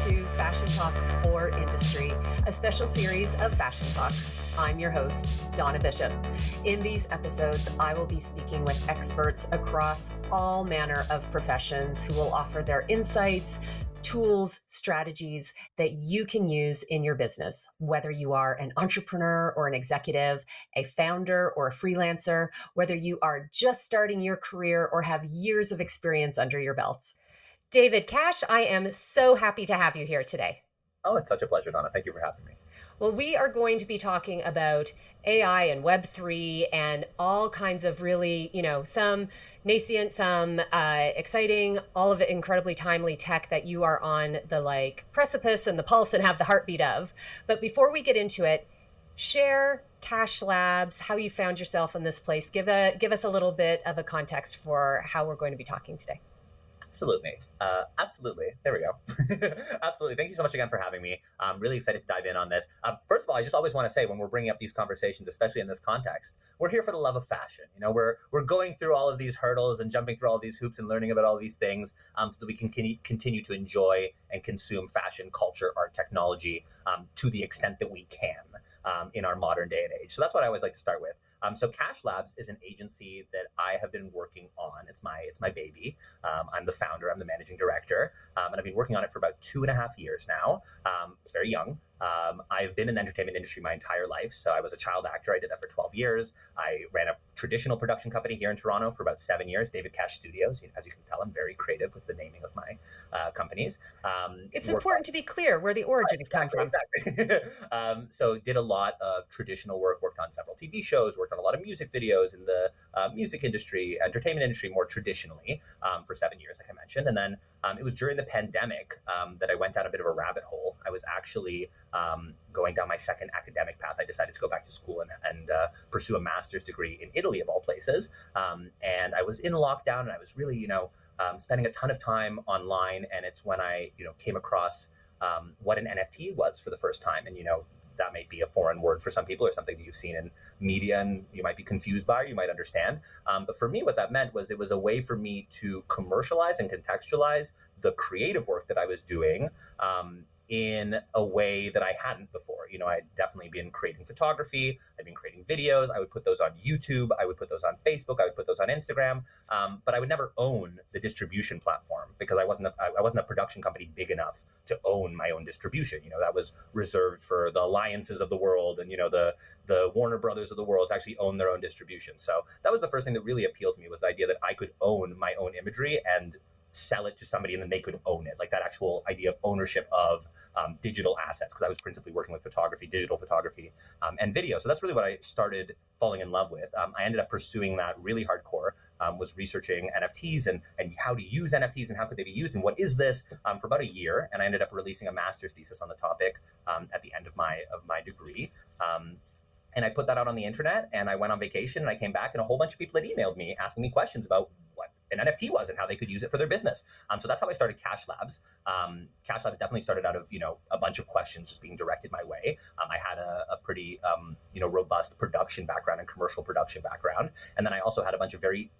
to Fashion Talks for Industry, a special series of Fashion Talks. I'm your host, Donna Bishop. In these episodes, I will be speaking with experts across all manner of professions who will offer their insights, tools, strategies that you can use in your business, whether you are an entrepreneur or an executive, a founder or a freelancer, whether you are just starting your career or have years of experience under your belt. David Cash, I am so happy to have you here today. Oh, it's such a pleasure, Donna. Thank you for having me. Well, we are going to be talking about AI and Web3 and all kinds of really, some nascent, some exciting, all of it incredibly timely tech that you are on the precipice and the pulse and have the heartbeat of. But before we get into it, share Cash Labs, how you found yourself in this place. Give us a little bit of a context for how we're going to be talking today. Absolutely. There we go. Absolutely. Thank you so much again for having me. I'm really excited to dive in on this. First of all, I just always want to say when we're bringing up these conversations, especially in this context, we're here for the love of fashion. We're going through all of these hurdles and jumping through all these hoops and learning about all these things so that we can continue to enjoy and consume fashion, culture, art, technology to the extent that we can in our modern day and age. So that's what I always like to start with. So Cash Labs is an agency that I have been working on. It's my baby. I'm the founder. I'm the managing director, and I've been working on it for about 2.5 years now. It's very young. I've been in the entertainment industry my entire life. So I was a child actor. I did that for 12 years. I ran a traditional production company here in Toronto for about 7 years, David Cash Studios. As you can tell, I'm very creative with the naming of my companies. It's important to be clear where the origins come from. Exactly. So did a lot of traditional work, worked on several TV shows, worked on a lot of music videos in the music industry, entertainment industry more traditionally for 7 years, like I mentioned. And then it was during the pandemic that I went down a bit of a rabbit hole. I was actually going down my second academic path. I decided to go back to school and pursue a master's degree in Italy, of all places. And I was in lockdown, and I was really, spending a ton of time online. And it's when I, came across what an NFT was for the first time. And, that may be a foreign word for some people or something that you've seen in media and you might be confused by, or you might understand. But for me, what that meant was it was a way for me to commercialize and contextualize the creative work that I was doing in a way that I hadn't before. I'd definitely been creating photography. I'd been creating videos. I would put those on YouTube. I would put those on Facebook. I would put those on Instagram. But I would never own the distribution platform because I wasn't a production company big enough to own my own distribution. That was reserved for the Alliances of the world and, the Warner Brothers of the world to actually own their own distribution. So that was the first thing that really appealed to me, was the idea that I could own my own imagery and sell it to somebody and then they could own it, like that actual idea of ownership of digital assets, because I was principally working with photography, digital photography, and video. So that's really what I started falling in love with. I ended up pursuing that really hardcore, was researching NFTs and how to use NFTs and how could they be used and what is this for about a year. And I ended up releasing a master's thesis on the topic at the end of my degree. And I put that out on the internet, and I went on vacation, and I came back, and a whole bunch of people had emailed me asking me questions about what an NFT was and how they could use it for their business. So that's how I started Cash Labs. Cash Labs definitely started out of, a bunch of questions just being directed my way. I had a pretty, robust production background and commercial production background. And then I also had a bunch of very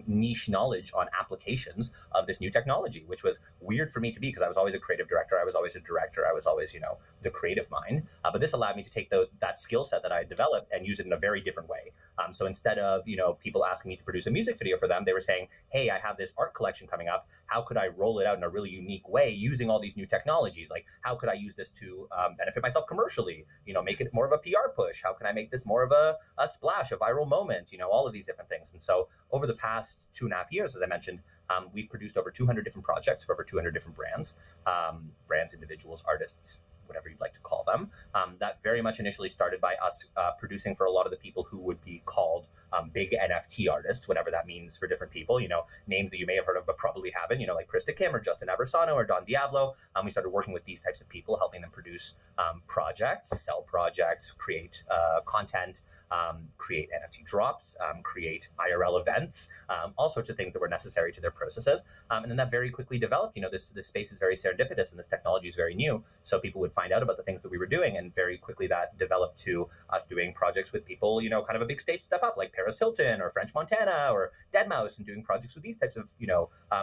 niche knowledge on applications of this new technology, which was weird for me to be, because I was always a creative director. I was always a director. I was always, the creative mind. But this allowed me to take that skill set that I had developed and use it in a very different way. So instead of, people asking me to produce a music video for them, they were saying, hey, I have this art collection coming up. How could I roll it out in a really unique way using all these new technologies? Like, how could I use this to benefit myself commercially? Make it more of a PR push. How can I make this more of a splash, a viral moment? All of these different things. And so over the past 2.5 years, as I mentioned, we've produced over 200 different projects for over 200 different brands, individuals, artists, whatever you'd like to call them. That very much initially started by us producing for a lot of the people who would be called big NFT artists, whatever that means for different people, names that you may have heard of but probably haven't, like Krista Kim or Justin Aversano or Don Diablo. We started working with these types of people, helping them produce projects, sell projects, create content, create NFT drops, create IRL events, all sorts of things that were necessary to their processes. And then that very quickly developed. This space is very serendipitous and this technology is very new. So people would find out about the things that we were doing, and very quickly that developed to us doing projects with people, kind of a big stage step up, like Paris Hilton or French Montana or Deadmau5 and doing projects with these types of,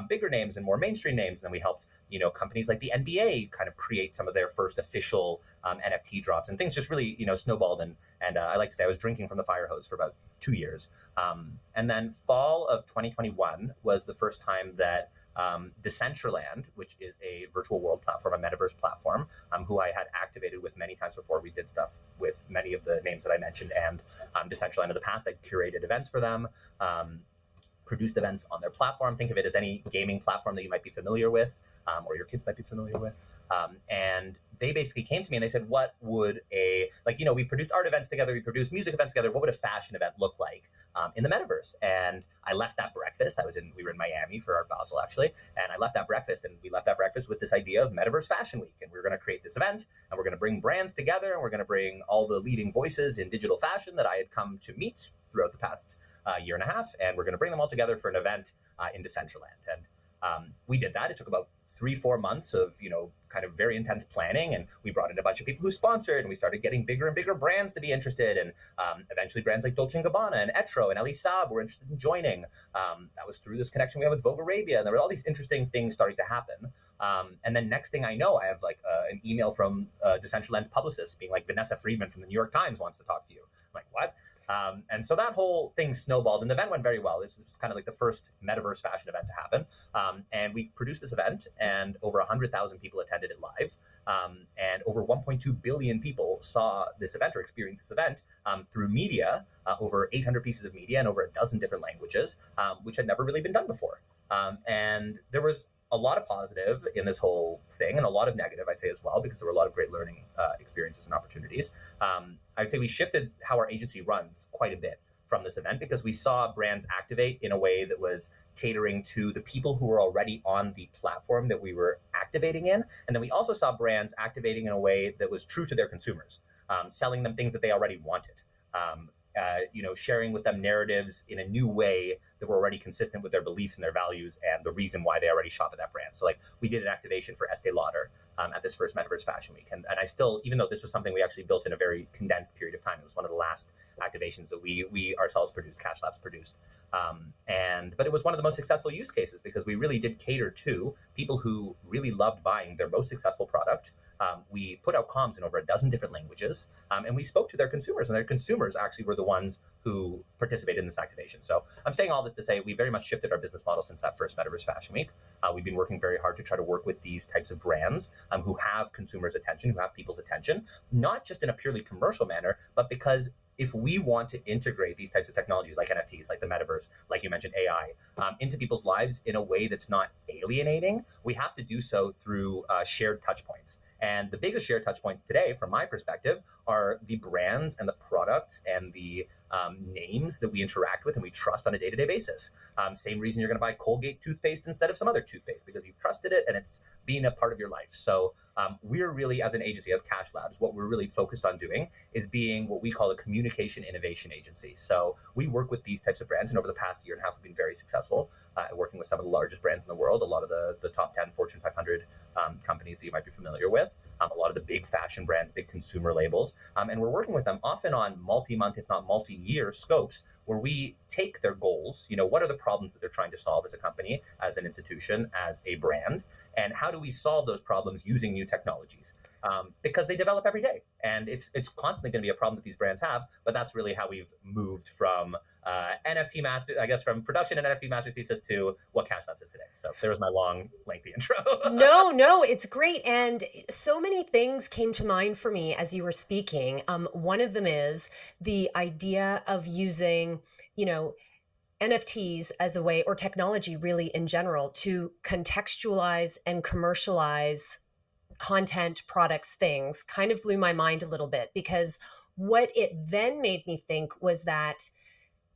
bigger names and more mainstream names. And then we helped, companies like the NBA kind of create some of their first official NFT drops, and things just really, snowballed. And I like to say I was drinking from the fire hose for about 2 years. And then fall of 2021 was the first time that Decentraland, which is a virtual world platform, a metaverse platform, who I had activated with many times before. We did stuff with many of the names that I mentioned, and Decentraland in the past. I curated events for them, produced events on their platform. Think of it as any gaming platform that you might be familiar with, or your kids might be familiar with. And they basically came to me and they said, what would we've produced art events together, we produced music events together. What would a fashion event look like in the metaverse? And I left that breakfast. We were in Miami for Art Basel, actually. And I left that breakfast, and we left that breakfast with this idea of Metaverse Fashion Week. And we were going to create this event, and we're going to bring brands together, and we're going to bring all the leading voices in digital fashion that I had come to meet throughout the past year and a half. And we're going to bring them all together for an event in Decentraland. And we did that. It took about 3-4 months of, kind of very intense planning. And we brought in a bunch of people who sponsored, and we started getting bigger and bigger brands to be interested. And eventually brands like Dolce & Gabbana and Etro and Elie Saab were interested in joining. That was through this connection we have with Vogue Arabia. And there were all these interesting things starting to happen. And then next thing I know, I have an email from Decentraland's publicist being like, Vanessa Friedman from the New York Times wants to talk to you. I'm like, what? And so that whole thing snowballed, and the event went very well. It was kind of like the first metaverse fashion event to happen. And we produced this event, and over 100,000 people attended it live. And over 1.2 billion people saw this event or experienced this event through media, over 800 pieces of media in over a dozen different languages, which had never really been done before. And there was a lot of positive in this whole thing, and a lot of negative, I'd say, as well, because there were a lot of great learning experiences and opportunities. I'd say we shifted how our agency runs quite a bit from this event, because we saw brands activate in a way that was catering to the people who were already on the platform that we were activating in. And then we also saw brands activating in a way that was true to their consumers, selling them things that they already wanted. Sharing with them narratives in a new way that were already consistent with their beliefs and their values and the reason why they already shop at that brand. So we did an activation for Estée Lauder at this first Metaverse Fashion Week. And I still, even though this was something we actually built in a very condensed period of time, it was one of the last activations that we ourselves produced, Cash Labs produced. But it was one of the most successful use cases, because we really did cater to people who really loved buying their most successful product. We put out comms in over a dozen different languages, and we spoke to their consumers, and their consumers actually were the ones who participated in this activation. So I'm saying all this to say we very much shifted our business model since that first Metaverse Fashion Week. We've been working very hard to try to work with these types of brands who have consumers' attention, who have people's attention, not just in a purely commercial manner, but because if we want to integrate these types of technologies like NFTs, like the metaverse, like you mentioned, AI, into people's lives in a way that's not alienating, we have to do so through shared touch points. And the biggest shared touch points today, from my perspective, are the brands and the products and the names that we interact with and we trust on a day-to-day basis. Same reason you're going to buy Colgate toothpaste instead of some other toothpaste, because you've trusted it and it's been a part of your life. So we're really, as an agency, as Cash Labs, what we're really focused on doing is being what we call a communication innovation agency. So we work with these types of brands, and over the past year and a half, we've been very successful at working with some of the largest brands in the world, a lot of the top 10 Fortune 500 companies that you might be familiar with, a lot of the big fashion brands, big consumer labels. And we're working with them often on multi-month, if not multi-year scopes, where we take their goals, what are the problems that they're trying to solve as a company, as an institution, as a brand, and how do we solve those problems using new technologies? Because they develop every day, and it's constantly going to be a problem that these brands have. But that's really how we've moved from from production and NFT master's thesis to what Cash Labs is today. So there was my long, lengthy intro. No, it's great. And so many things came to mind for me as you were speaking. One of them is the idea of using, NFTs as a way, or technology really in general, to contextualize and commercialize content, products, things. Kind of blew my mind a little bit, because what it then made me think was that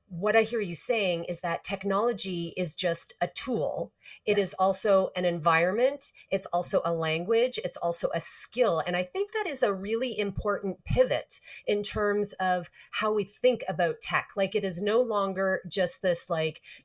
what I hear you saying is that technology is just a tool. It is also an environment. It's also a language. It's also a skill. And I think that is a really important pivot in terms of how we think about tech. It is no longer just this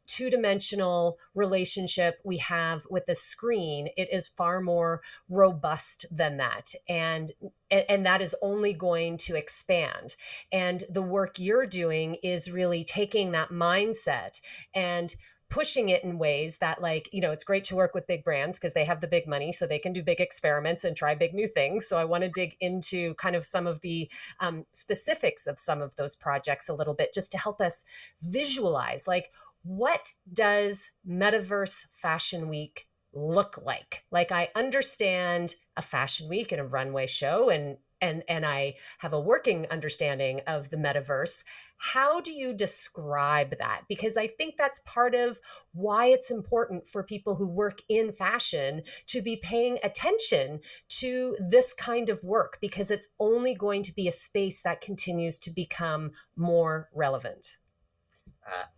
two-dimensional relationship we have with the screen. It is far more robust than that. And that is only going to expand. And the work you're doing is really taking taking that mindset and pushing it in ways that, like, it's great to work with big brands because they have the big money, so they can do big experiments and try big new things. So I want to dig into kind of some of the specifics of some of those projects a little bit, just to help us visualize, like, what does Metaverse Fashion Week look like? Like, I understand a fashion week and a runway show, and I have a working understanding of the metaverse. How do you describe that? Because I think that's part of why it's important for people who work in fashion to be paying attention to this kind of work, because it's only going to be a space that continues to become more relevant.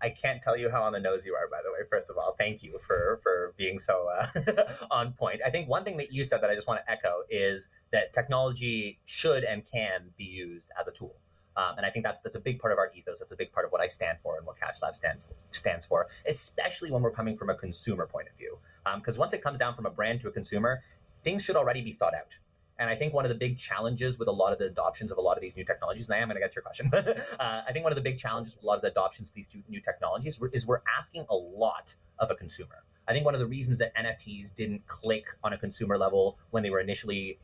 I can't tell you how on the nose you are, by the way. First of all, thank you for being so on point. I think one thing that you said that I just want to echo is that technology should and can be used as a tool. And I think that's a big part of our ethos. That's a big part of what I stand for and what Catch Lab stands for, especially when we're coming from a consumer point of view. Because once it comes down from a brand to a consumer, things should already be thought out. And I think one of the big challenges with a lot of the adoptions of a lot of these new technologies, and I am going to get to your question, I think one of the big challenges with a lot of the adoptions of these two new technologies is we're asking a lot of a consumer. I think one of the reasons that NFTs didn't click on a consumer level when they were initially,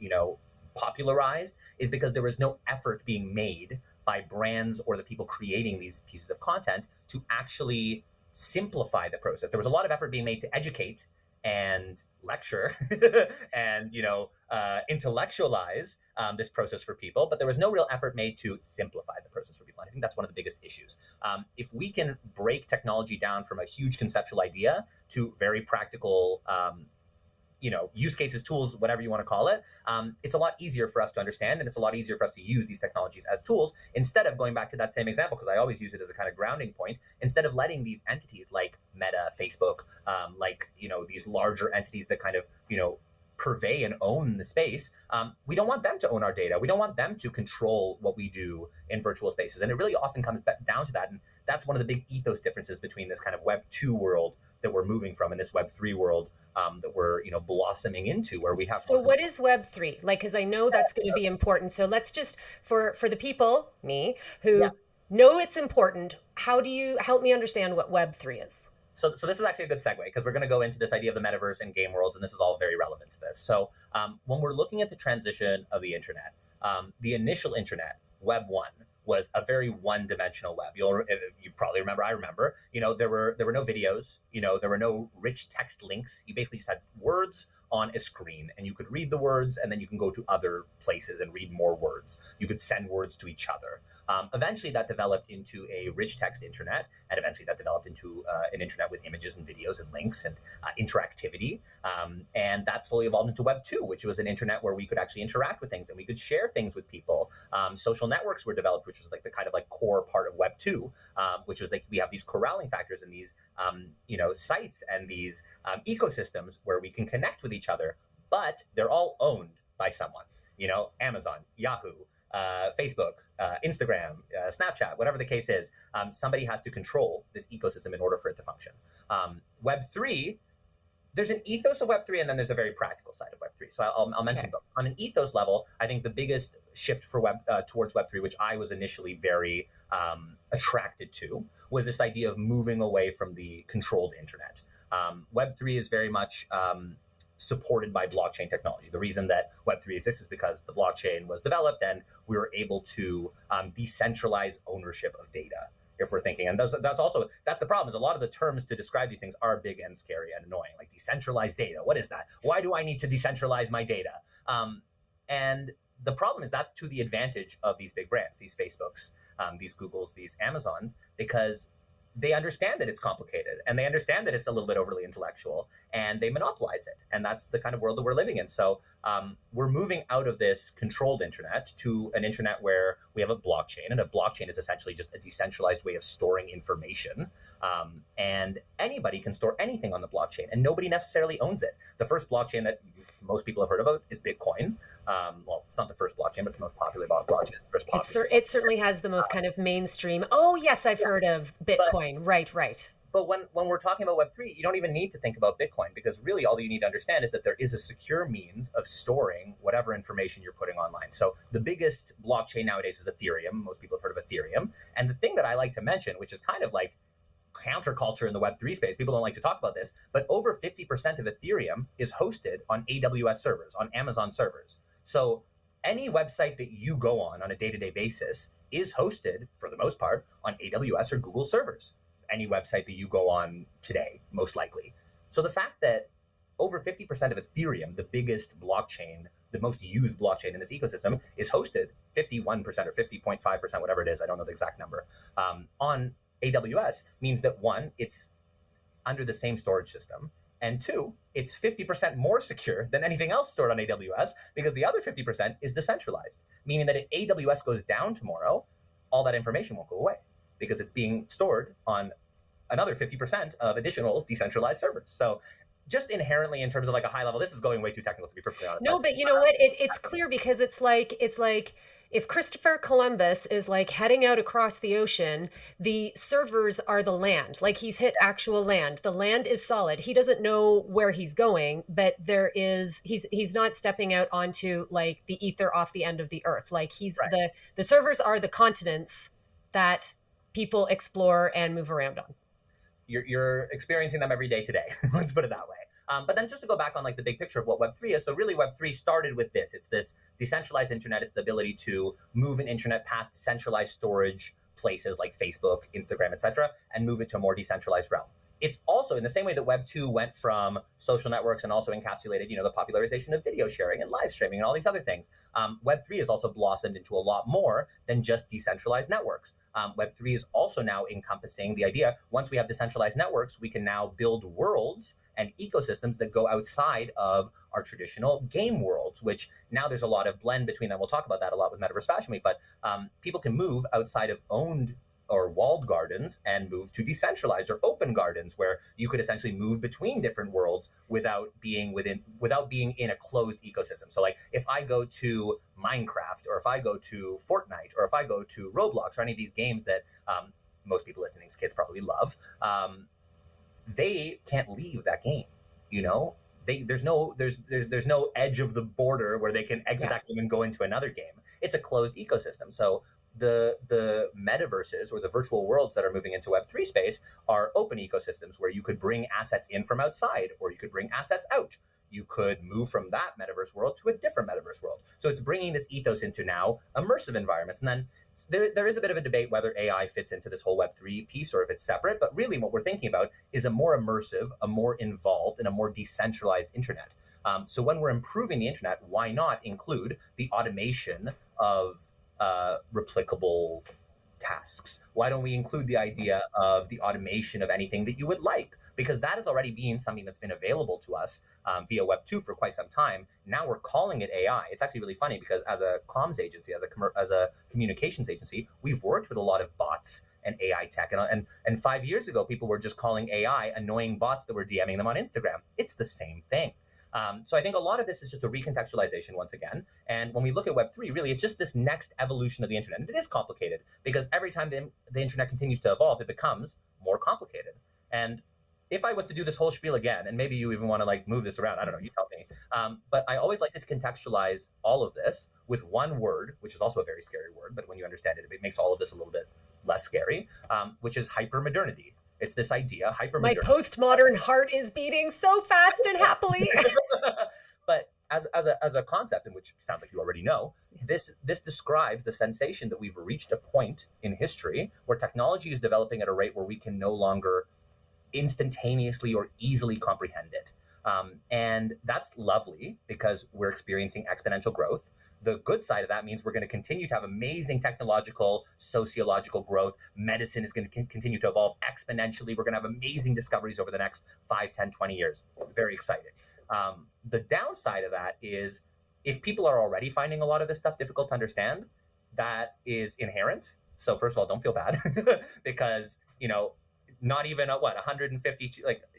popularized is because there was no effort being made by brands or the people creating these pieces of content to actually simplify the process. There was a lot of effort being made to educate and lecture and intellectualize this process for people, but there was no real effort made to simplify the process for people. And I think that's one of the biggest issues. If we can break technology down from a huge conceptual idea to very practical use cases, tools, whatever you want to call it, it's a lot easier for us to understand, and it's a lot easier for us to use these technologies as tools instead of going back to that same example, because I always use it as a kind of grounding point, instead of letting these entities like Meta, Facebook, these larger entities that kind of, purvey and own the space. We don't want them to own our data. We don't want them to control what we do in virtual spaces. And it really often comes down to that. And that's one of the big ethos differences between this kind of Web 2 world that we're moving from and this Web 3 world that we're, blossoming into, where we have. So what is Web 3? Like, because I know that's going to be important. So let's just, for the people, me, who know it's important, how do you help me understand what Web 3 is? So this is actually a good segue, because we're going to go into this idea of the metaverse and game worlds, and this is all very relevant to this. So when we're looking at the transition of the internet, the initial internet, Web 1, was a very one-dimensional web. You probably remember, I remember, there were no videos, there were no rich text links. You basically just had words on a screen, and you could read the words, and then you can go to other places and read more words. You could send words to each other. Eventually that developed into a rich text internet, and eventually that developed into an internet with images and videos and links and interactivity. And that slowly evolved into Web 2, which was an internet where we could actually interact with things and we could share things with people. Social networks were developed, which was like the kind of like core part of Web 2, which was like we have these corralling factors and these sites and these ecosystems where we can connect with each other, but they're all owned by someone. Amazon, Yahoo, Facebook, Instagram, Snapchat, whatever the case is, somebody has to control this ecosystem in order for it to function. Web 3, there's an ethos of Web 3, and then there's a very practical side of Web 3. So I'll mention both. On an ethos level, I think the biggest shift for towards Web 3, which I was initially very attracted to, was this idea of moving away from the controlled internet. Web 3 is very much supported by blockchain technology. The reason that Web3 exists is because the blockchain was developed and we were able to decentralize ownership of data, if we're thinking. And that's the problem, is a lot of the terms to describe these things are big and scary and annoying, like decentralized data. What is that? Why do I need to decentralize my data? And the problem is that's to the advantage of these big brands, these Facebooks, these Googles, these Amazons, because they understand that it's complicated and they understand that it's a little bit overly intellectual, and they monopolize it. And that's the kind of world that we're living in. So we're moving out of this controlled internet to an internet where we have a blockchain, and a blockchain is essentially just a decentralized way of storing information. And anybody can store anything on the blockchain, and nobody necessarily owns it. The first blockchain that most people have heard about is Bitcoin. Well, it's not the first blockchain, but it's the most popular blockchain. It's the first it certainly has the most kind of mainstream. Oh, yes, I've heard of Bitcoin. Right. But when we're talking about Web3, you don't even need to think about Bitcoin, because really all you need to understand is that there is a secure means of storing whatever information you're putting online. So the biggest blockchain nowadays is Ethereum. Most people have heard of Ethereum. And the thing that I like to mention, which is kind of like counterculture in the Web3 space, people don't like to talk about this, but over 50% of Ethereum is hosted on AWS servers, on Amazon servers. So any website that you go on a day-to-day basis is hosted, for the most part, on AWS or Google servers. Any website that you go on today, most likely. So the fact that over 50% of Ethereum, the biggest blockchain, the most used blockchain in this ecosystem, is hosted 51% or 50.5%, whatever it is, I don't know the exact number, on AWS, means that one, it's under the same storage system, and two, it's 50% more secure than anything else stored on AWS, because the other 50% is decentralized, meaning that if AWS goes down tomorrow, all that information won't go away, because it's being stored on another 50% of additional decentralized servers. So just inherently, in terms of like a high level, this is going way too technical, to be perfectly honest. No, but you know what? It's clear, because it's like if Christopher Columbus is like heading out across the ocean, the servers are the land. Like, he's hit actual land. The land is solid. He doesn't know where he's going, but he's not stepping out onto like the ether off the end of the earth. Like, right. The servers are the continents that people explore and move around on. You're experiencing them every day today. Let's put it that way. But then just to go back on like the big picture of what Web3 is. So really Web3 started with this. It's this decentralized internet. It's the ability to move an internet past centralized storage places like Facebook, Instagram, etc., and move it to a more decentralized realm. It's also in the same way that Web 2 went from social networks and also encapsulated, the popularization of video sharing and live streaming and all these other things. Web 3 has also blossomed into a lot more than just decentralized networks. Web 3 is also now encompassing the idea, once we have decentralized networks, we can now build worlds and ecosystems that go outside of our traditional game worlds, which now there's a lot of blend between them. We'll talk about that a lot with Metaverse Fashion Week, but people can move outside of owned or walled gardens and move to decentralized or open gardens, where you could essentially move between different worlds without being in a closed ecosystem. So like if I go to Minecraft, or if I go to Fortnite, or if I go to Roblox, or any of these games that most people listening's kids probably love, they can't leave that game. There's no edge of the border where they can exit that game and go into another game. It's a closed ecosystem. So the metaverses, or the virtual worlds that are moving into Web3 space, are open ecosystems where you could bring assets in from outside, or you could bring assets out. You could move from that metaverse world to a different metaverse world. So it's bringing this ethos into now immersive environments. And then there is a bit of a debate whether AI fits into this whole Web3 piece or if it's separate. But really what we're thinking about is a more immersive, a more involved, and a more decentralized internet. So when we're improving the internet, why not include the automation of replicable tasks? Why don't we include the idea of the automation of anything that you would like? Because that has already been something that's been available to us via Web 2 for quite some time. Now we're calling it AI. It's actually really funny, because as a comms agency, as a communications agency, we've worked with a lot of bots and AI tech. And 5 years ago, people were just calling AI annoying bots that were DMing them on Instagram. It's the same thing. So I think a lot of this is just a recontextualization once again. And when we look at Web3, really, it's just this next evolution of the internet. And it is complicated, because every time the internet continues to evolve, it becomes more complicated. And if I was to do this whole spiel again, and maybe you even want to like move this around, I don't know, you tell me. But I always like to contextualize all of this with one word, which is also a very scary word, but when you understand it, it makes all of this a little bit less scary, which is hypermodernity. It's this idea, hypermodernity. My postmodern heart is beating so fast and happily. But as a concept, in which sounds like you already know, this describes the sensation that we've reached a point in history where technology is developing at a rate where we can no longer instantaneously or easily comprehend it. And that's lovely, because we're experiencing exponential growth. The good side of that means we're going to continue to have amazing technological, sociological growth. Medicine is going to continue to evolve exponentially. We're going to have amazing discoveries over the next 5, 10, 20 years. Very excited. The downside of that is, if people are already finding a lot of this stuff difficult to understand, that is inherent. So first of all, don't feel bad because, not even 150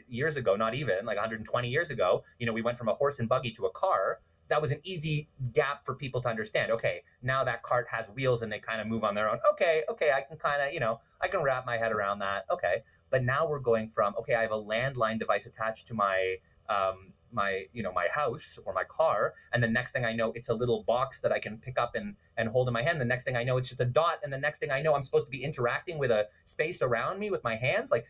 years ago, not even like 120 years ago, we went from a horse and buggy to a car. that was an easy gap for people to understand. Okay, now that cart has wheels and they kind of move on their own. Okay, I can kind of, I can wrap my head around that. Okay, but now we're going from, okay, I have a landline device attached to my my house or my car, and the next thing I know, it's a little box that I can pick up and hold in my hand. The next thing I know, it's just a dot, and the next thing I know, I'm supposed to be interacting with a space around me with my hands. Like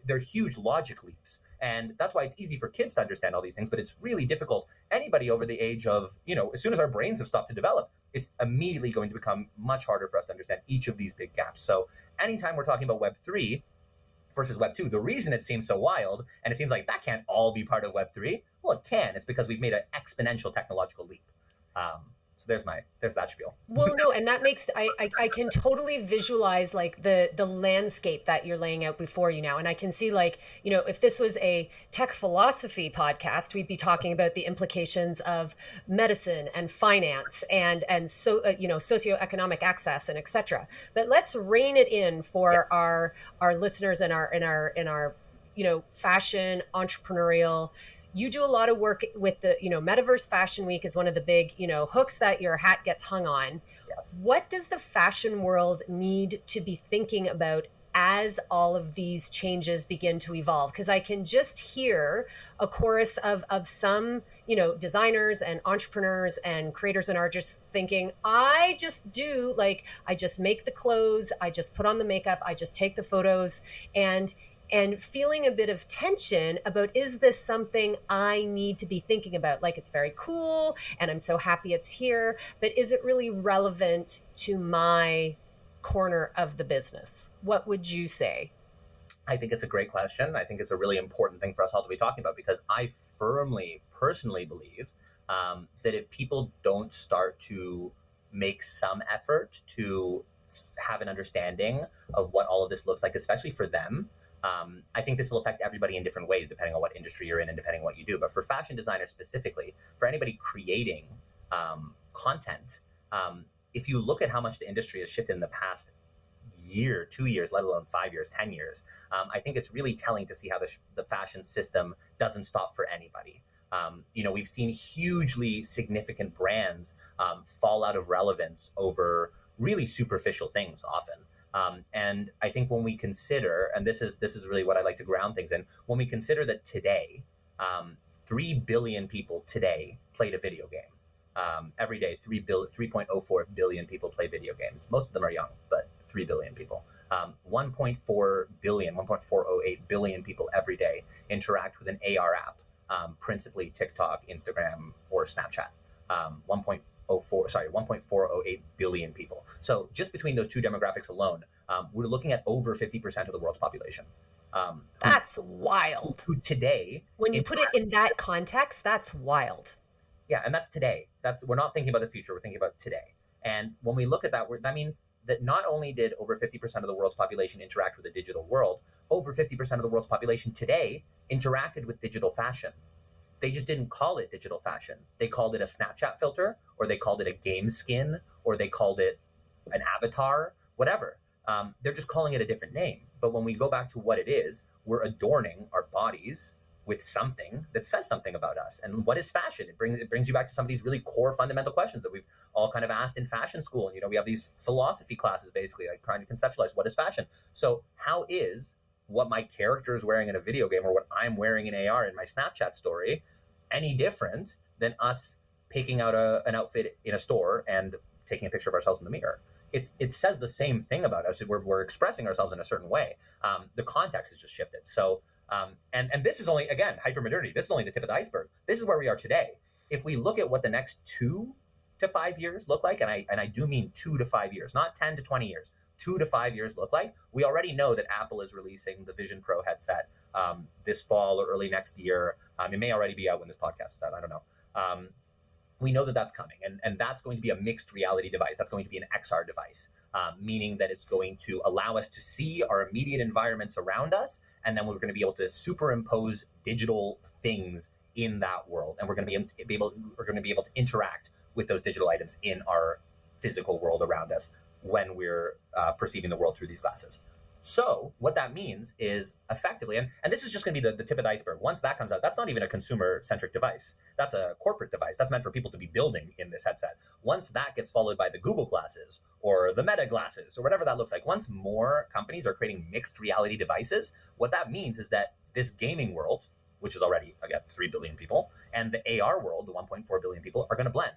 they're huge logic leaps, and that's why it's easy for kids to understand all these things, but it's really difficult. Anybody over the age of, as soon as our brains have stopped to develop, it's immediately going to become much harder for us to understand each of these big gaps. So anytime we're talking about Web3 versus Web 2, the reason it seems so wild, and it seems like that can't all be part of Web 3, well, it can. It's because we've made an exponential technological leap. So there's that spiel. Well, no, and that makes I can totally visualize like the landscape that you're laying out before you now, and I can see like, if this was a tech philosophy podcast, we'd be talking about the implications of medicine and finance and so socioeconomic access and etc. But let's rein it in for our listeners and our fashion entrepreneurial. You do a lot of work with the, Metaverse Fashion Week is one of the big, hooks that your hat gets hung on. Yes. What does the fashion world need to be thinking about as all of these changes begin to evolve? Because I can just hear a chorus of some, designers and entrepreneurs and creators and artists thinking, I just make the clothes, I just put on the makeup, I just take the photos, and feeling a bit of tension about, is this something I need to be thinking about? Like, it's very cool and I'm so happy it's here, but is it really relevant to my corner of the business? What would you say? I think it's a great question. I think it's a really important thing for us all to be talking about, because I firmly, personally believe that if people don't start to make some effort to have an understanding of what all of this looks like, especially for them, I think this will affect everybody in different ways, depending on what industry you're in and depending on what you do. But for fashion designers specifically, for anybody creating content, if you look at how much the industry has shifted in the past year, 2 years, let alone 5 years, 10 years, I think it's really telling to see how the fashion system doesn't stop for anybody. We've seen hugely significant brands fall out of relevance over really superficial things often. And I think when we consider, and this is really what I like to ground things in, when we consider that today, 3 billion people today played a video game. Every day, 3.04 billion people play video games. Most of them are young, but 3 billion people. 1.4 billion, 1.408 billion people every day interact with an AR app, principally TikTok, Instagram, or Snapchat. 1.408 billion people. So just between those two demographics alone, we're looking at over 50% of the world's population. That's wild. Who today, when you put it in that context, that's wild. Yeah, and that's today. We're not thinking about the future. We're thinking about today. And when we look at that, that means that not only did over 50% of the world's population interact with the digital world, over 50% of the world's population today interacted with digital fashion. They just didn't call it digital fashion. They called it a Snapchat filter, or they called it a game skin, or they called it an avatar, whatever. They're just calling it a different name. But when we go back to what it is, we're adorning our bodies with something that says something about us. And what is fashion? It brings you back to some of these really core fundamental questions that we've all kind of asked in fashion school. And, we have these philosophy classes, basically, like trying to conceptualize what is fashion. So how is what my character is wearing in a video game, or what I'm wearing in AR in my Snapchat story, any different than us picking out an outfit in a store and taking a picture of ourselves in the mirror? It says the same thing about us. We're expressing ourselves in a certain way. The context has just shifted. So, and this is only, again, hypermodernity. This is only the tip of the iceberg. This is where we are today. If we look at what the next 2 to 5 years look like, and I do mean 2 to 5 years, not 10 to 20 years, 2 to 5 years look like, we already know that Apple is releasing the Vision Pro headset this fall or early next year. It may already be out when this podcast is out. I don't know. We know that that's coming, and that's going to be a mixed reality device. That's going to be an XR device, meaning that it's going to allow us to see our immediate environments around us, and then we're going to be able to superimpose digital things in that world, and we're going to be able to interact with those digital items in our physical world around us when we're perceiving the world through these glasses. So what that means is effectively, and this is just going to be the tip of the iceberg. Once that comes out, that's not even a consumer-centric device. That's a corporate device. That's meant for people to be building in this headset. Once that gets followed by the Google glasses or the Meta glasses or whatever that looks like, once more companies are creating mixed reality devices, what that means is that this gaming world, which is already, again, 3 billion people, and the AR world, the 1.4 billion people, are going to blend.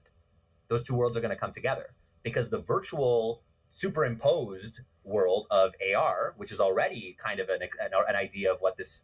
Those two worlds are going to come together because the virtual superimposed world of AR, which is already kind of an idea of what this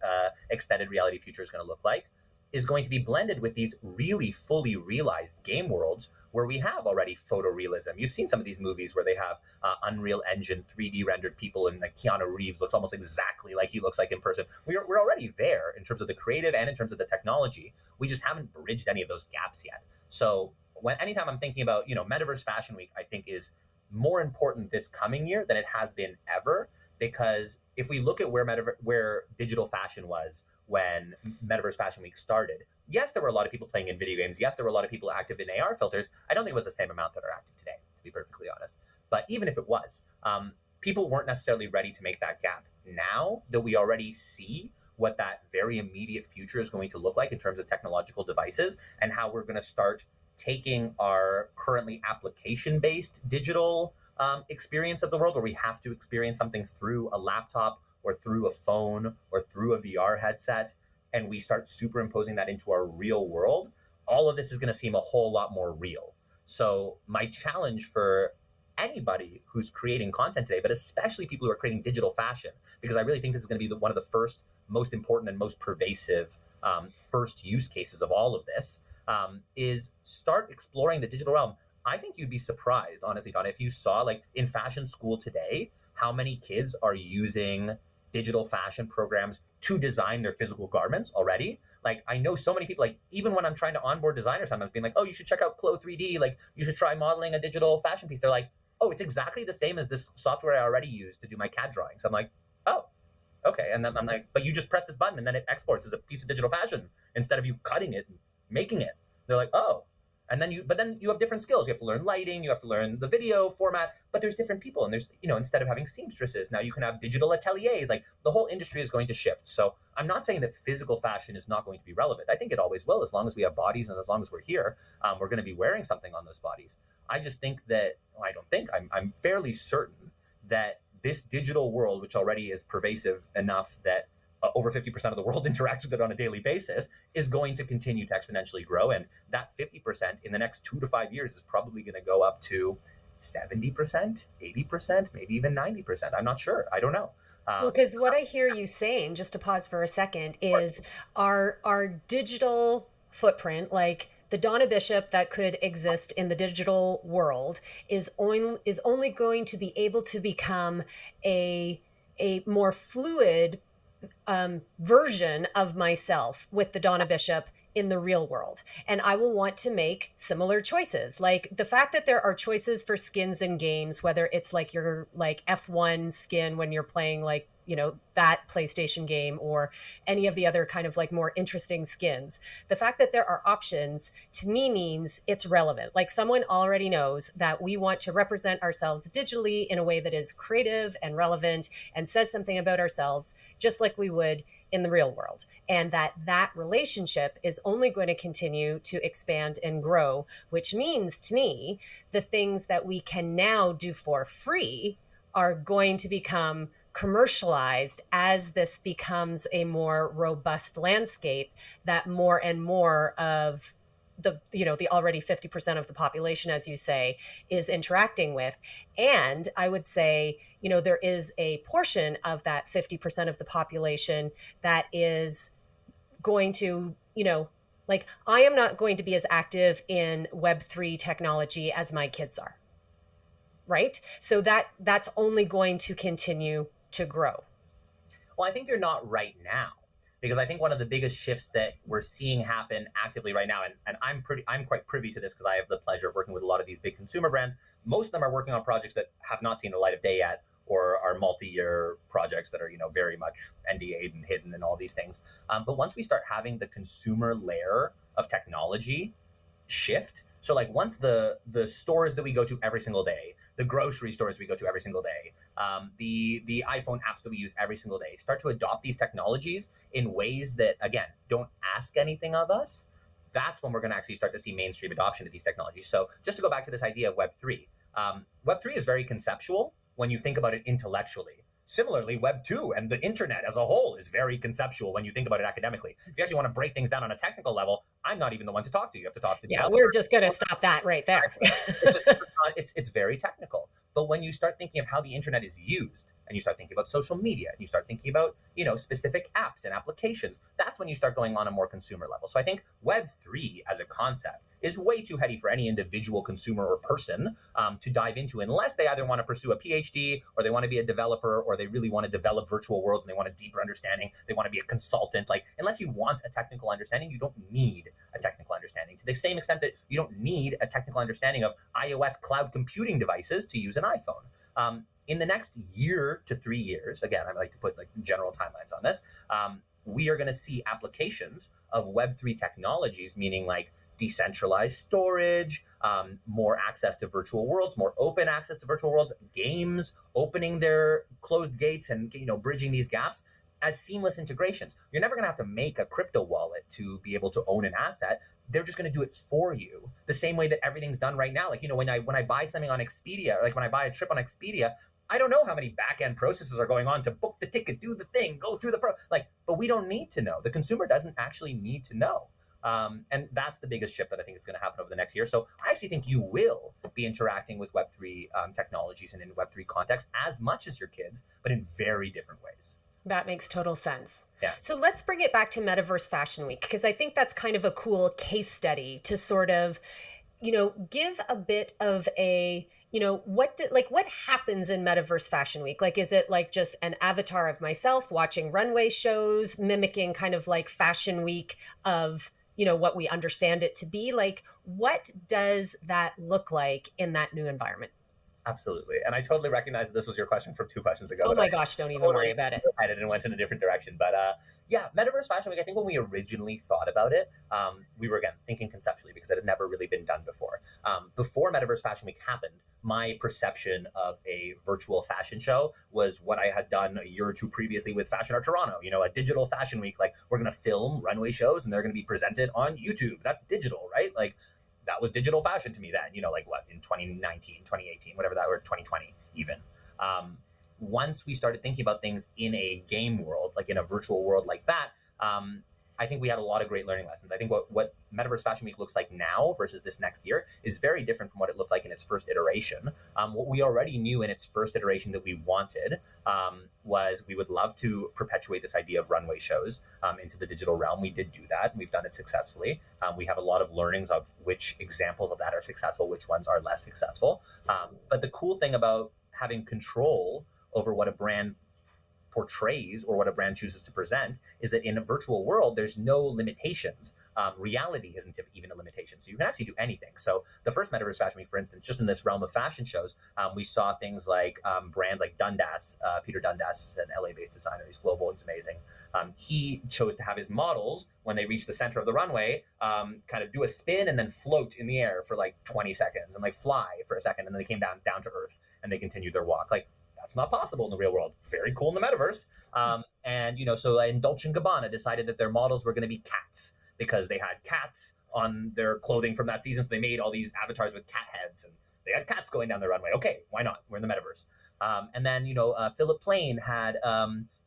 extended reality future is going to look like, is going to be blended with these really fully realized game worlds where we have already photorealism. You've seen some of these movies where they have Unreal Engine 3D rendered people, and like Keanu Reeves looks almost exactly like he looks like in person. We're already there in terms of the creative and in terms of the technology. We just haven't bridged any of those gaps yet. So anytime I'm thinking about, Metaverse Fashion Week, I think is more important this coming year than it has been ever, because if we look at where digital fashion was when Metaverse Fashion Week started, yes, there were a lot of people playing in video games. Yes, there were a lot of people active in AR filters. I don't think it was the same amount that are active today, to be perfectly honest. But even if it was, people weren't necessarily ready to make that gap. Now that we already see what that very immediate future is going to look like in terms of technological devices and how we're going to start taking our currently application-based digital experience of the world, where we have to experience something through a laptop or through a phone or through a VR headset, and we start superimposing that into our real world, all of this is going to seem a whole lot more real. So my challenge for anybody who's creating content today, but especially people who are creating digital fashion, because I really think this is going to be one of the first, most important, and most pervasive first use cases of all of this, is start exploring the digital realm. I think you'd be surprised, honestly, Donna, if you saw, like, in fashion school today, how many kids are using digital fashion programs to design their physical garments already. Like, I know so many people, like, even when I'm trying to onboard designers, sometimes being like, oh, you should check out Clo 3D. Like, you should try modeling a digital fashion piece. They're like, oh, it's exactly the same as this software I already use to do my CAD drawings. I'm like, oh, okay. And then I'm like, but you just press this button and then it exports as a piece of digital fashion instead of you cutting it and making it. They're like, oh. And then you have different skills. You have to learn lighting, you have to learn the video format, but there's different people. And there's, instead of having seamstresses, now you can have digital ateliers. Like, the whole industry is going to shift. So I'm not saying that physical fashion is not going to be relevant. I think it always will, as long as we have bodies and as long as we're here, we're going to be wearing something on those bodies. I just think that, I'm fairly certain that this digital world, which already is pervasive enough that over 50% of the world interacts with it on a daily basis, is going to continue to exponentially grow. And that 50% in the next 2 to 5 years is probably going to go up to 70%, 80%, maybe even 90%. I'm not sure. I don't know. Well, because what I hear you saying, just to pause for a second, is our digital footprint, like the Donna Bishop that could exist in the digital world, is only going to be able to become a more fluid version of myself with the Donna Bishop in the real world. And I will want to make similar choices. Like, the fact that there are choices for skins in games, whether it's like your like F1 skin when you're playing like, that PlayStation game, or any of the other kind of like more interesting skins. The fact that there are options to me means it's relevant. Like, someone already knows that we want to represent ourselves digitally in a way that is creative and relevant and says something about ourselves, just like we would in the real world. And that relationship is only going to continue to expand and grow, which means to me, the things that we can now do for free are going to become commercialized as this becomes a more robust landscape that more and more of the already 50% of the population, as you say, is interacting with. And I would say, there is a portion of that 50% of the population that is going to, like, I am not going to be as active in Web3 technology as my kids are. Right? So that's only going to continue to grow. Well, I think you're not right now, because I think one of the biggest shifts that we're seeing happen actively right now, and I'm quite privy to this because I have the pleasure of working with a lot of these big consumer brands. Most of them are working on projects that have not seen the light of day yet, or are multi-year projects that are, very much NDA'd and hidden and all these things. But once we start having the consumer layer of technology shift, So like once the stores that we go to every single day, the grocery stores we go to every single day, the iPhone apps that we use every single day start to adopt these technologies in ways that, again, don't ask anything of us, that's when we're going to actually start to see mainstream adoption of these technologies. So just to go back to this idea of Web3, Web3 is very conceptual when you think about it intellectually. Similarly, Web 2 and the internet as a whole is very conceptual when you think about it academically. If you actually want to break things down on a technical level, I'm not even the one to talk to. You have to talk to Yeah, developers. we're just going to stop that right there. It's very technical. But when you start thinking of how the internet is used, and you start thinking about social media, and you start thinking about, specific apps and applications, that's when you start going on a more consumer level. So I think Web3 as a concept is way too heady for any individual consumer or person to dive into, unless they either want to pursue a PhD, or they want to be a developer, or they really want to develop virtual worlds and they want a deeper understanding. They want to be a consultant. Like, unless you want a technical understanding, you don't need a technical understanding, to the same extent that you don't need a technical understanding of iOS cloud computing devices to use an iPhone. In the next year to 3 years, again, I like to put like general timelines on this, we are going to see applications of Web3 technologies, meaning like decentralized storage, more access to virtual worlds, more open access to virtual worlds, games opening their closed gates and bridging these gaps as seamless integrations. You're never going to have to make a crypto wallet to be able to own an asset. They're just going to do it for you, the same way that everything's done right now. Like, when I buy something on Expedia, or like when I buy a trip on Expedia, I don't know how many back-end processes are going on to book the ticket, do the thing, go through but we don't need to know. The consumer doesn't actually need to know. And that's the biggest shift that I think is going to happen over the next year. So I actually think you will be interacting with Web3 technologies and in Web3 context as much as your kids, but in very different ways. That makes total sense. Yeah. So let's bring it back to Metaverse Fashion Week, because I think that's kind of a cool case study to sort of, give a bit of a, what happens in Metaverse Fashion Week? Like, is it like just an avatar of myself watching runway shows, mimicking kind of like Fashion Week of, what we understand it to be? Like, what does that look like in that new environment? Absolutely. And I totally recognize that this was your question from 2 questions ago. Oh my gosh, don't even worry about it. Headed and went in a different direction. But yeah, Metaverse Fashion Week, I think when we originally thought about it, we were, again, thinking conceptually because it had never really been done before. Before Metaverse Fashion Week happened, my perception of a virtual fashion show was what I had done a year or two previously with Fashion Art Toronto, a digital fashion week. Like, we're going to film runway shows and they're going to be presented on YouTube. That's digital, right? Like, that was digital fashion to me then, like what, in 2019, 2018, whatever that were, 2020 even. Once we started thinking about things in a game world, like in a virtual world like that, I think we had a lot of great learning lessons. I think what Metaverse Fashion Week looks like now versus this next year is very different from what it looked like in its first iteration. What we already knew in its first iteration that we wanted was we would love to perpetuate this idea of runway shows into the digital realm. We did do that. We've done it successfully. We have a lot of learnings of which examples of that are successful, which ones are less successful. But the cool thing about having control over what a brand portrays or what a brand chooses to present is that in a virtual world, there's no limitations. Reality isn't even a limitation. So you can actually do anything. So the first Metaverse Fashion Week, for instance, just in this realm of fashion shows, we saw things like brands like Dundas. Peter Dundas is an LA-based designer. He's global. He's amazing. He chose to have his models, when they reach the center of the runway, kind of do a spin and then float in the air for like 20 seconds and like fly for a second. And then they came down to earth and they continued their walk. Like, that's not possible in the real world. Very cool in the metaverse. So Dolce & Gabbana decided that their models were going to be cats because they had cats on their clothing from that season. So they made all these avatars with cat heads and they had cats going down their runway. Okay, why not? We're in the metaverse. Philip Plain had,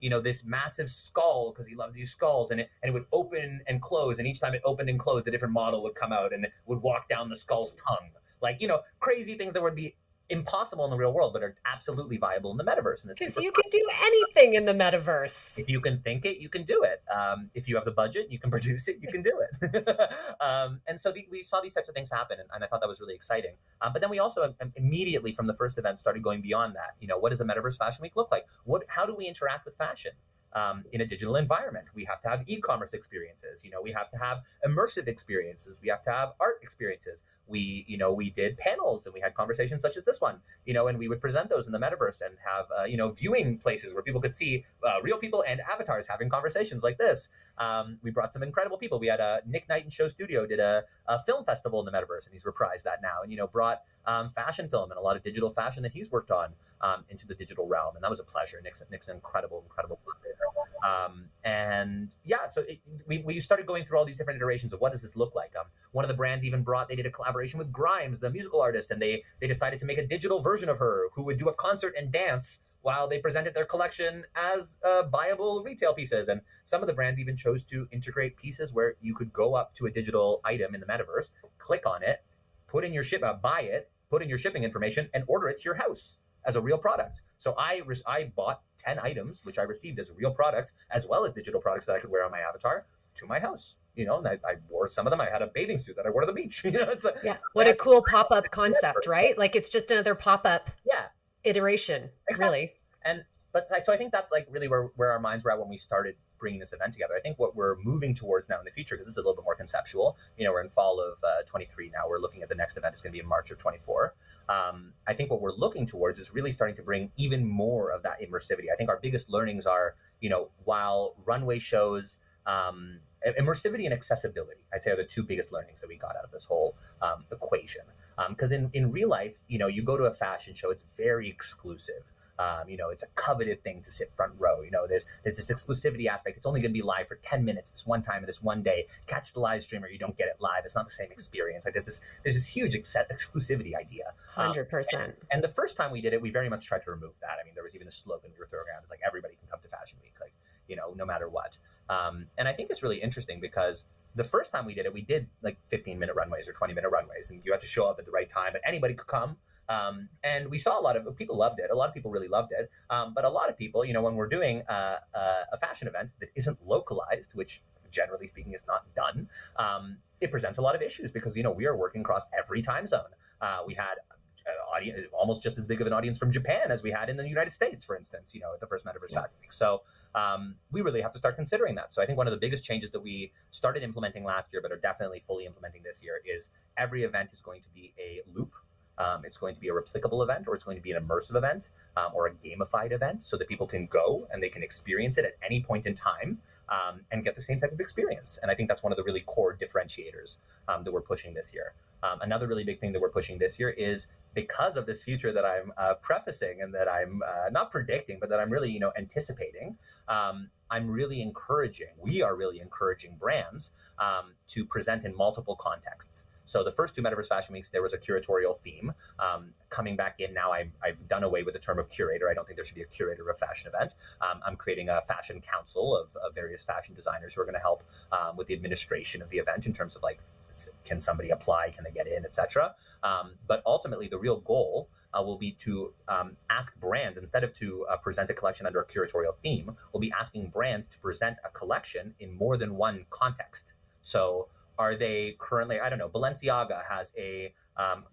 this massive skull because he loves these skulls, and it would open and close. And each time it opened and closed, a different model would come out and it would walk down the skull's tongue. Like, crazy things that would be impossible in the real world, but are absolutely viable in the metaverse. And because you can do anything in the metaverse. If you can think it, you can do it. If you have the budget, you can produce it, you can do it. And so we saw these types of things happen, and I thought that was really exciting. But then we also immediately from the first event started going beyond that. What does a Metaverse Fashion Week look like? How do we interact with fashion? in a digital environment. We have to have e-commerce experiences. We have to have immersive experiences. We have to have art experiences. We did panels and we had conversations such as this one, and we would present those in the metaverse and have, viewing places where people could see real people and avatars having conversations like this. We brought some incredible people. We had Nick Knight and Show Studio did a film festival in the metaverse, and he's reprised that now, and brought fashion film and a lot of digital fashion that he's worked on into the digital realm, and that was a pleasure. Nick's an incredible so we started going through all these different iterations of what does this look like. One of the brands even they did a collaboration with Grimes, the musical artist, and they decided to make a digital version of her who would do a concert and dance while they presented their collection as buyable retail pieces. And some of the brands even chose to integrate pieces where you could go up to a digital item in the metaverse, click on it, buy it, put in your shipping information, and order it to your house as a real product. So I bought 10 items, which I received as real products, as well as digital products that I could wear on my avatar to my house. And I wore some of them. I had a bathing suit that I wore to the beach. What a cool pop-up concept, right? Like it's just another pop-up iteration, exactly. Really. So I think that's like really where our minds were at when we started bringing this event together. I think what we're moving towards now in the future, because this is a little bit more conceptual, we're in fall of 23 now. We're looking at the next event is going to be in March of 24. I think what we're looking towards is really starting to bring even more of that immersivity. I think our biggest learnings are, while runway shows, immersivity and accessibility, I'd say, are the two biggest learnings that we got out of this whole equation. Because in real life, you go to a fashion show, it's very exclusive. It's a coveted thing to sit front row. There's this exclusivity aspect. It's only going to be live for 10 minutes this one time and this one day. Catch the live stream or you don't get it live. It's not the same experience. Like there's this huge exclusivity idea. 100%. And the first time we did it, we very much tried to remove that. I mean, there was even a slogan we were throwing around. It's like, everybody can come to Fashion Week, like, no matter what. And I think it's really interesting because the first time we did it, we did like 15-minute runways or 20-minute runways, and you had to show up at the right time, but anybody could come. And we saw a lot of people loved it. A lot of people really loved it. But a lot of people, when we're doing a fashion event that isn't localized, which generally speaking is not done, it presents a lot of issues because, we are working across every time zone. We had audience, almost just as big of an audience from Japan as we had in the United States, for instance, at the first Metaverse Fashion Week. So we really have to start considering that. So I think one of the biggest changes that we started implementing last year, but are definitely fully implementing this year, is every event is going to be a loop. It's going to be a replicable event, or it's going to be an immersive event, or a gamified event, so that people can go and they can experience it at any point in time and get the same type of experience. And I think that's one of the really core differentiators that we're pushing this year. Another really big thing that we're pushing this year is, because of this future that I'm prefacing and that I'm not predicting, but that I'm really, anticipating, we are really encouraging brands to present in multiple contexts. So the first two Metaverse Fashion Weeks, there was a curatorial theme. Coming back in now, I've done away with the term of curator. I don't think there should be a curator of a fashion event. I'm creating a fashion council of various fashion designers who are going to help with the administration of the event in terms of like, can somebody apply, can they get in, etc. But ultimately, the real goal will be to ask brands, instead of to present a collection under a curatorial theme, we'll be asking brands to present a collection in more than one context. So are they currently, I don't know, Balenciaga has a,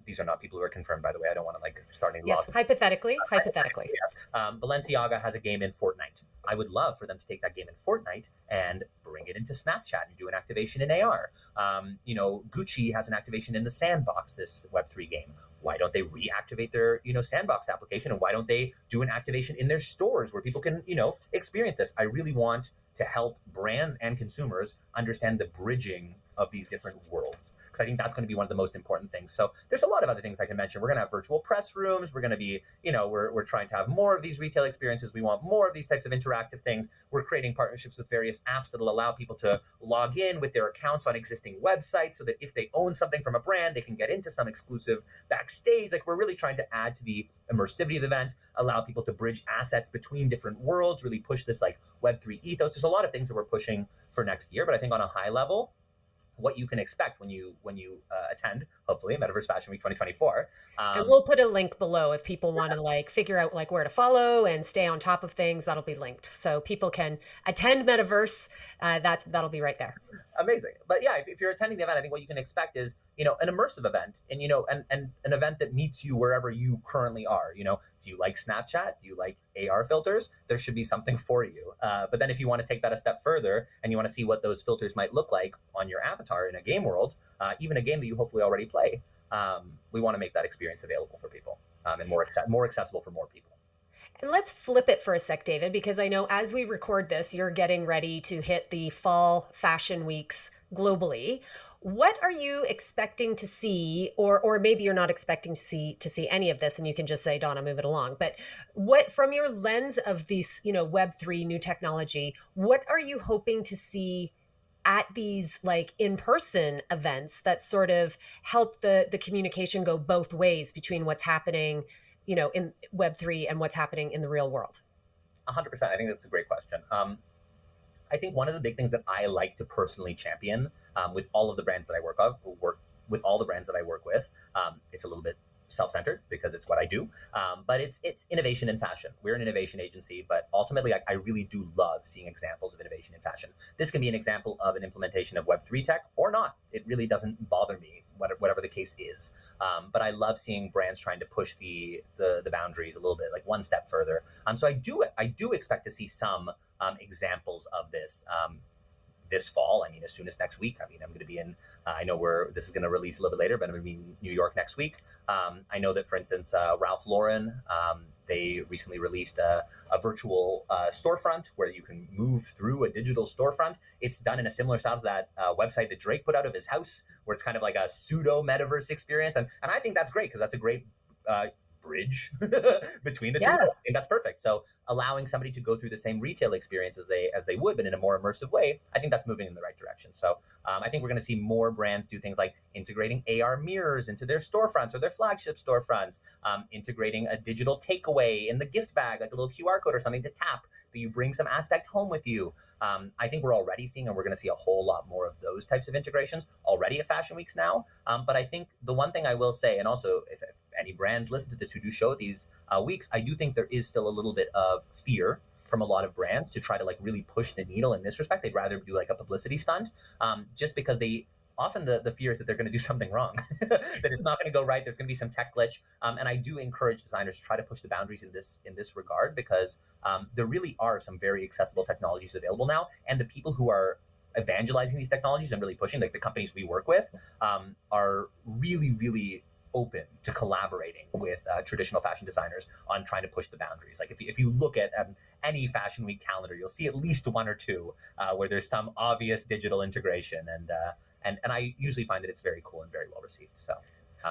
these are not people who are confirmed, by the way. I don't want to start any laws. Hypothetically. Yeah. Balenciaga has a game in Fortnite. I would love for them to take that game in Fortnite and bring it into Snapchat and do an activation in AR. Gucci has an activation in the Sandbox, this Web3 game. Why don't they reactivate their, Sandbox application? And why don't they do an activation in their stores where people can, experience this? I really want to help brands and consumers understand the bridging of these different worlds, because I think that's going to be one of the most important things. So there's a lot of other things I can mention. We're going to have virtual press rooms. We're going to be, we're trying to have more of these retail experiences. We want more of these types of interactive things. We're creating partnerships with various apps that will allow people to log in with their accounts on existing websites, so that if they own something from a brand, they can get into some exclusive backstage. Like, we're really trying to add to the immersivity of the event, allow people to bridge assets between different worlds, really push this like Web3 ethos. There's a lot of things that we're pushing for next year, but I think on a high level, what you can expect when you attend, hopefully, Metaverse Fashion Week 2024. And we'll put a link below if people want to like figure out like where to follow and stay on top of things. That'll be linked so people can attend Metaverse. That'll be right there. Amazing. But yeah, if you're attending the event, I think what you can expect is, an immersive event, and, and an event that meets you wherever you currently are. Do you like Snapchat? Do you like AR filters? There should be something for you. But then if you want to take that a step further and you want to see what those filters might look like on your avatar in a game world, even a game that you hopefully already play, we want to make that experience available for people, and more accessible for more people. And let's flip it for a sec, David, because I know as we record this, you're getting ready to hit the fall fashion weeks globally. What are you expecting to see, or maybe you're not expecting to see any of this, and you can just say, Donna, move it along. But what, from your lens of these, Web3 new technology, what are you hoping to see at these like in-person events that sort of help the communication go both ways between what's happening, in Web3 and what's happening in the real world? 100%. I think that's a great question. I think one of the big things that I like to personally champion, with all of the brands that I work with all the brands that I work with, it's a little bit self-centered because it's what I do, but it's innovation in fashion. We're an innovation agency, but ultimately I really do love seeing examples of innovation in fashion. This can be an example of an implementation of Web3 tech or not. It really doesn't bother me, whatever the case is. But I love seeing brands trying to push the boundaries a little bit, like one step further. So I do expect to see some examples of this fall. I mean, as soon as next week. I mean, I'm going to be in, I know this is going to release a little bit later, but I'm going to be in New York next week. I know that, for instance, Ralph Lauren, they recently released a virtual storefront where you can move through a digital storefront. It's done in a similar style to that website that Drake put out of his house, where it's kind of like a pseudo metaverse experience. And I think that's great because that's a great bridge between the two. And that's perfect. So allowing somebody to go through the same retail experience as they would, but in a more immersive way, I think that's moving in the right direction. So I think we're going to see more brands do things like integrating AR mirrors into their storefronts or their flagship storefronts, integrating a digital takeaway in the gift bag, like a little QR code or something to tap that you bring some aspect home with you. I think we're already seeing, and we're going to see a whole lot more of those types of integrations already at Fashion Weeks now. But I think the one thing I will say, and also if any brands listen to this who do show at these weeks, I do think there is still a little bit of fear from a lot of brands to try to like really push the needle in this respect. They'd rather do like a publicity stunt, just because often the fear is that they're going to do something wrong, that it's not going to go right. There's going to be some tech glitch. And I do encourage designers to try to push the boundaries in this regard, because there really are some very accessible technologies available now. And the people who are evangelizing these technologies and really pushing, like the companies we work with, are really, really open to collaborating with traditional fashion designers on trying to push the boundaries. Like if you look at any Fashion Week calendar, you'll see at least one or two where there's some obvious digital integration, and I usually find that it's very cool and very well received. So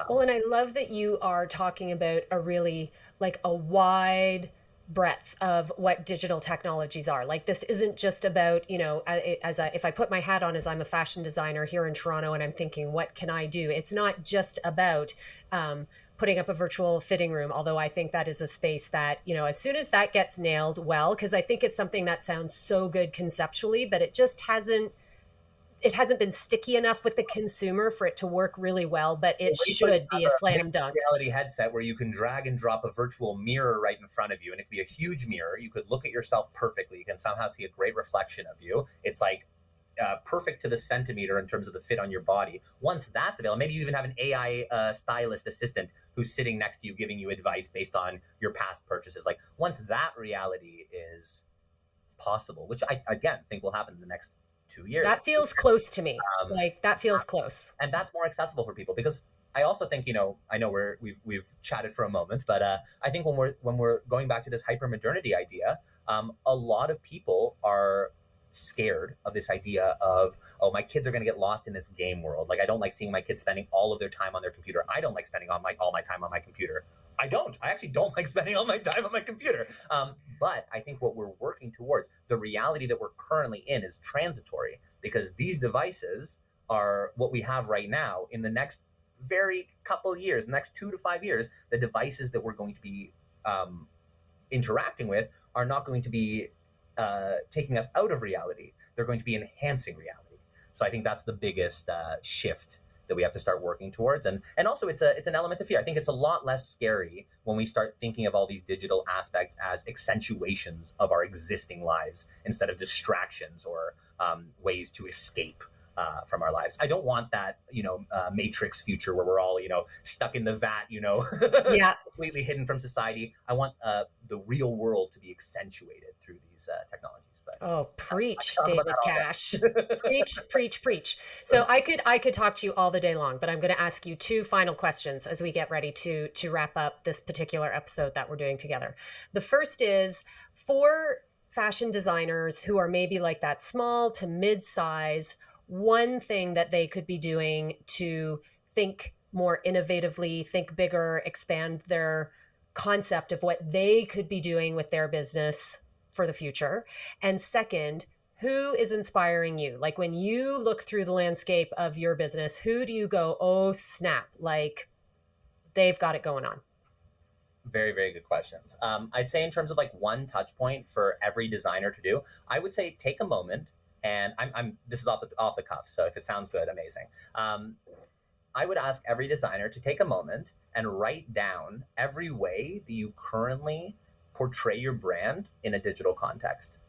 well, and I love that you are talking about a really like a wide breadth of what digital technologies are. Like this isn't just about, if I put my hat on as I'm a fashion designer here in Toronto and I'm thinking, what can I do? It's not just about putting up a virtual fitting room, although I think that is a space that, as soon as that gets nailed well, because I think it's something that sounds so good conceptually, but it just hasn't been sticky enough with the consumer for it to work really well, but it should be a slam dunk. Reality headset where you can drag and drop a virtual mirror right in front of you, and it could be a huge mirror. You could look at yourself perfectly. You can somehow see a great reflection of you. It's like perfect to the centimeter in terms of the fit on your body. Once that's available, maybe you even have an AI stylist assistant who's sitting next to you giving you advice based on your past purchases. Like once that reality is possible, which I again think will happen in the next 2 years. That feels close to me. That feels close. And that's more accessible for people, because I also think, I know we've chatted for a moment, but I think when we're going back to this hypermodernity idea, a lot of people are scared of this idea of, oh, my kids are going to get lost in this game world. Like, I don't like seeing my kids spending all of their time on their computer. I don't like spending all my time on my computer. I actually don't like spending all my time on my computer. But I think what we're working towards, the reality that we're currently in, is transitory, because these devices are what we have right now. In the next very couple years, next 2 to 5 years, the devices that we're going to be interacting with are not going to be taking us out of reality. They're going to be enhancing reality. So I think that's the biggest shift that we have to start working towards. And also it's an element of fear. I think it's a lot less scary when we start thinking of all these digital aspects as accentuations of our existing lives instead of distractions or ways to escape from our lives. I don't want that, Matrix future where we're all, stuck in the vat, Yeah. completely hidden from society. I want the real world to be accentuated through these technologies. But preach, I talk about David that all Cash. day. Preach, preach, preach. So I could talk to you all the day long, but I'm going to ask you two final questions as we get ready to wrap up this particular episode that we're doing together. The first is, for fashion designers who are maybe like that small to mid-size, one thing that they could be doing to think more innovatively, think bigger, expand their concept of what they could be doing with their business for the future. And second, who is inspiring you? Like, when you look through the landscape of your business, who do you go, oh snap, like they've got it going on? Very, very good questions. I'd say in terms of like one touch point for every designer to do, I would say take a moment, and this is off the cuff, so if it sounds good, amazing. I would ask every designer to take a moment and write down every way that you currently portray your brand in a digital context.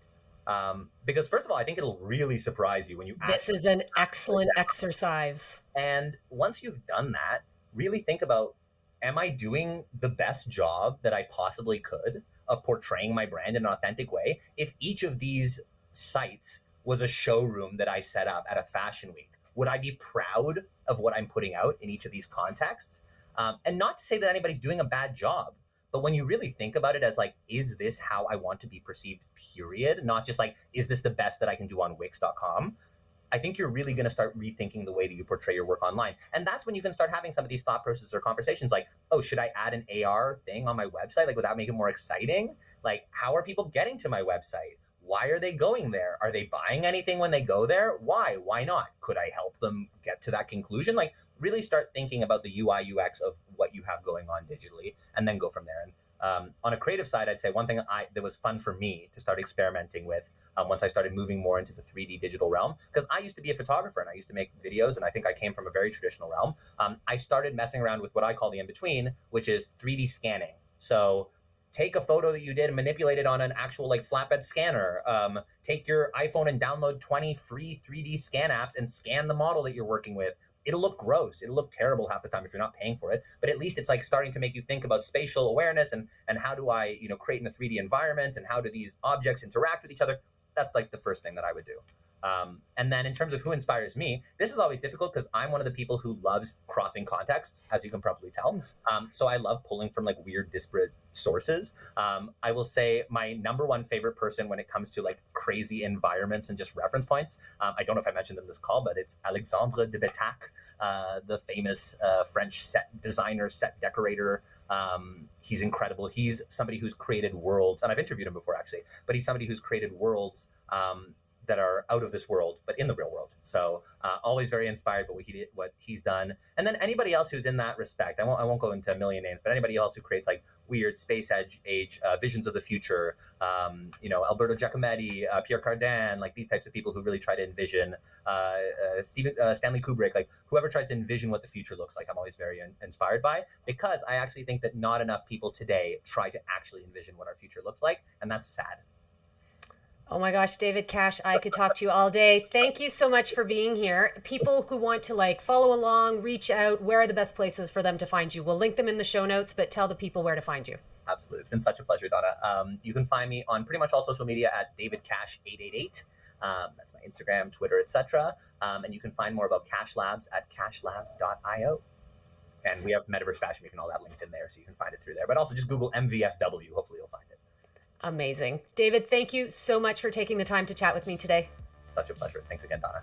Because first of all, I think it'll really surprise you when you This is an excellent exercise. And once you've done that, really think about, am I doing the best job that I possibly could of portraying my brand in an authentic way? If each of these sites was a showroom that I set up at a fashion week, would I be proud of what I'm putting out in each of these contexts? And not to say that anybody's doing a bad job, but when you really think about it as like, is this how I want to be perceived, period? Not just like, is this the best that I can do on Wix.com? I think you're really going to start rethinking the way that you portray your work online. And that's when you can start having some of these thought processes or conversations like, oh, should I add an AR thing on my website? Like, would that make it more exciting? Like, how are people getting to my website? Why are they going there? Are they buying anything when they go there? Why? Why not? Could I help them get to that conclusion? Like, really start thinking about the UI, UX of what you have going on digitally, and then go from there. And on a creative side, I'd say one thing that was fun for me to start experimenting with once I started moving more into the 3D digital realm, because I used to be a photographer and I used to make videos, and I think I came from a very traditional realm. I started messing around with what I call the in-between, which is 3D scanning. So take a photo that you did and manipulate it on an actual like flatbed scanner. Take your iPhone and download 20 free 3D scan apps and scan the model that you're working with. It'll look gross. It'll look terrible half the time if you're not paying for it. But at least it's like starting to make you think about spatial awareness and how do I, create in a 3D environment, and how do these objects interact with each other? That's like the first thing that I would do. And then in terms of who inspires me, this is always difficult because I'm one of the people who loves crossing contexts, as you can probably tell. So I love pulling from like weird, disparate sources. I will say my number one favorite person when it comes to like crazy environments and just reference points. I don't know if I mentioned in this call, but it's Alexandre de Betac, the famous French set designer, set decorator. He's incredible. He's somebody who's created worlds, and I've interviewed him before actually, but he's somebody who's created worlds that are out of this world, but in the real world. So always very inspired by what he's done. And then anybody else who's in that respect, I won't go into a million names, but anybody else who creates like weird space age visions of the future, Alberto Giacometti, Pierre Cardin, like these types of people who really try to envision, Stanley Kubrick, like whoever tries to envision what the future looks like, I'm always very inspired by, because I actually think that not enough people today try to actually envision what our future looks like. And that's sad. Oh my gosh, David Cash, I could talk to you all day. Thank you so much for being here. People who want to like follow along, reach out, where are the best places for them to find you? We'll link them in the show notes, but tell the people where to find you. Absolutely. It's been such a pleasure, Donna. You can find me on pretty much all social media at DavidCash888. That's my Instagram, Twitter, etc. And you can find more about Cash Labs at cashlabs.io. And we have Metaverse Fashion Week and all that linked in there, so you can find it through there. But also just Google MVFW. Hopefully you'll find it. Amazing. David, thank you so much for taking the time to chat with me today. Such a pleasure. Thanks again, Donna.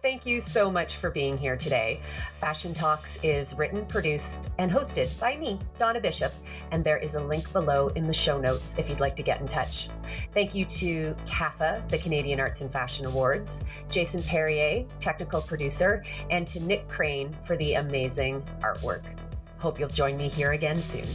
Thank you so much for being here today. Fashion Talks is written, produced, and hosted by me, Donna Bishop, and there is a link below in the show notes if you'd like to get in touch. Thank you to CAFA, the Canadian Arts and Fashion Awards, Jason Perrier, technical producer, and to Nick Crane for the amazing artwork. Hope you'll join me here again soon.